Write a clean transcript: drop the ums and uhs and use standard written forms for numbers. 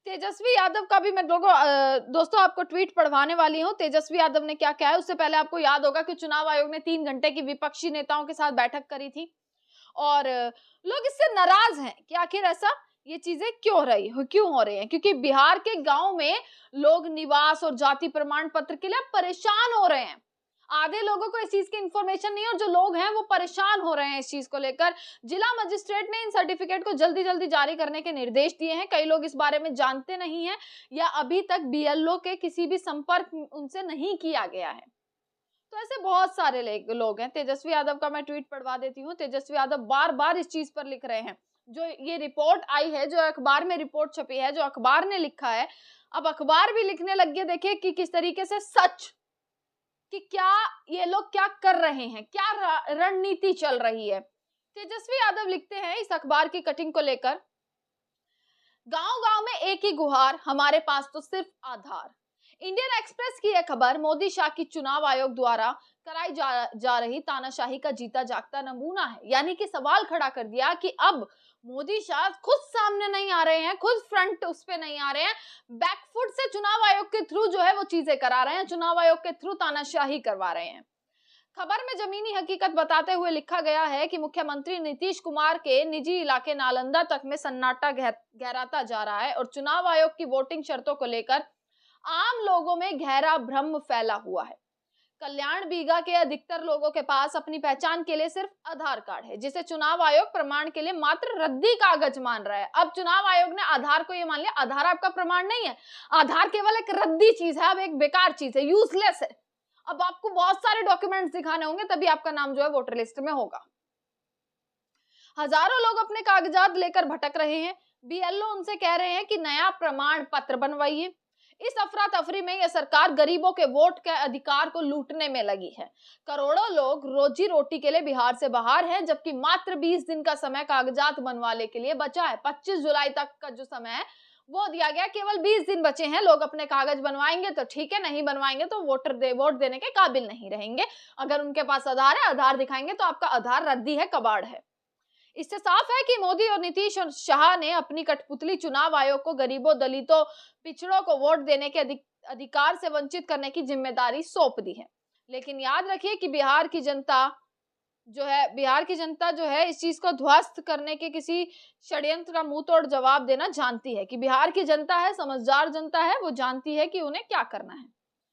तेजस्वी यादव का भी मैं दोस्तों आपको ट्वीट पढ़वाने वाली हूँ। तेजस्वी यादव ने क्या कहा है, उससे पहले आपको याद होगा कि चुनाव आयोग ने 3 घंटे की विपक्षी नेताओं के साथ बैठक करी थी और लोग इससे नाराज हैं कि आखिर ऐसा ये चीजें क्यों हो रही हैं, क्योंकि बिहार के गांव में लोग निवास और जाति प्रमाण पत्र के लिए परेशान हो रहे हैं। आधे लोगों को इस चीज की इंफॉर्मेशन नहीं है और जो लोग हैं वो परेशान हो रहे हैं इस चीज को लेकर। जिला मजिस्ट्रेट ने इन सर्टिफिकेट को जल्दी जल्दी जारी करने के निर्देश दिए हैं। कई लोग इस बारे में जानते नहीं है या अभी तक बीएलओ के किसी भी संपर्क उनसे नहीं किया गया है। तो ऐसे बहुत सारे लोग हैं। तेजस्वी यादव का मैं ट्वीट पढ़वा देती हूँ। तेजस्वी यादव बार बार इस चीज पर लिख रहे हैं। जो ये रिपोर्ट आई है, जो अखबार में रिपोर्ट छपी है, जो अखबार ने लिखा है, अब अखबार भी लिखने लग गए। देखिए कि किस तरीके से सच कि क्या ये लोग क्या कर रहे हैं, क्या रणनीति चल रही है। तेजस्वी यादव लिखते हैं इस अखबार की कटिंग को लेकर, गांव गांव में एक ही गुहार, हमारे पास तो सिर्फ आधार। इंडियन एक्सप्रेस की यह खबर मोदी शाह की चुनाव आयोग द्वारा कराई जा रही तानाशाही का जीता जागता नमूना है। यानी कि सवाल खड़ा कर दिया कि अब मोदी शाह खुद सामने नहीं आ रहे हैं, खुद फ्रंट उस पे नहीं आ रहे हैं, बैकफुट से चुनाव आयोग के थ्रू जो है वो चीजें करा रहे हैं, चुनाव आयोग के थ्रू तानाशाही करवा रहे हैं। खबर में जमीनी हकीकत बताते हुए लिखा गया है कि मुख्यमंत्री नीतीश कुमार के निजी इलाके नालंदा तक में सन्नाटा गहराता जा रहा है और चुनाव आयोग की वोटिंग शर्तों को लेकर आम लोगों में गहरा भ्रम फैला हुआ है। कल्याण बीघा के अधिकतर लोगों के पास अपनी पहचान के लिए सिर्फ आधार कार्ड है, जिसे चुनाव आयोग प्रमाण के लिए मात्र रद्दी कागज मान रहा है। अब चुनाव आयोग ने आधार को ये मान लिया, आधार आपका प्रमाण नहीं है, आधार केवल एक रद्दी चीज है, अब एक बेकार चीज है, यूजलेस है। अब आपको बहुत सारे डॉक्यूमेंट्स दिखाने होंगे तभी आपका नाम जो है वोटर लिस्ट में होगा। हजारों लोग अपने कागजात लेकर भटक रहे हैं। बीएलओ उनसे कह रहे हैं कि नया प्रमाण पत्र बनवाइए। इस अफरा तफरी में यह सरकार गरीबों के वोट के अधिकार को लूटने में लगी है। करोड़ों लोग रोजी रोटी के लिए बिहार से बाहर हैं, जबकि मात्र 20 दिन का समय कागजात बनवाने के लिए बचा है। 25 जुलाई तक का जो समय है वो दिया गया, केवल 20 दिन बचे हैं। लोग अपने कागज बनवाएंगे तो ठीक है, नहीं बनवाएंगे तो वोट देने के काबिल नहीं रहेंगे। अगर उनके पास आधार है, आधार दिखाएंगे तो आपका आधार रद्दी है, कबाड़ है। इससे साफ है कि मोदी और नीतीश और शाह ने अपनी कठपुतली चुनाव आयोग को गरीबों, दलितों, पिछड़ों को वोट देने के अधिकार से वंचित करने की जिम्मेदारी सौंप दी है। लेकिन याद रखिए कि बिहार की जनता जो है इस चीज को ध्वस्त करने के किसी षड्यंत्र का मुंह तोड़ जवाब देना जानती है कि बिहार की जनता है, समझदार जनता है, वो जानती है कि उन्हें क्या करना है।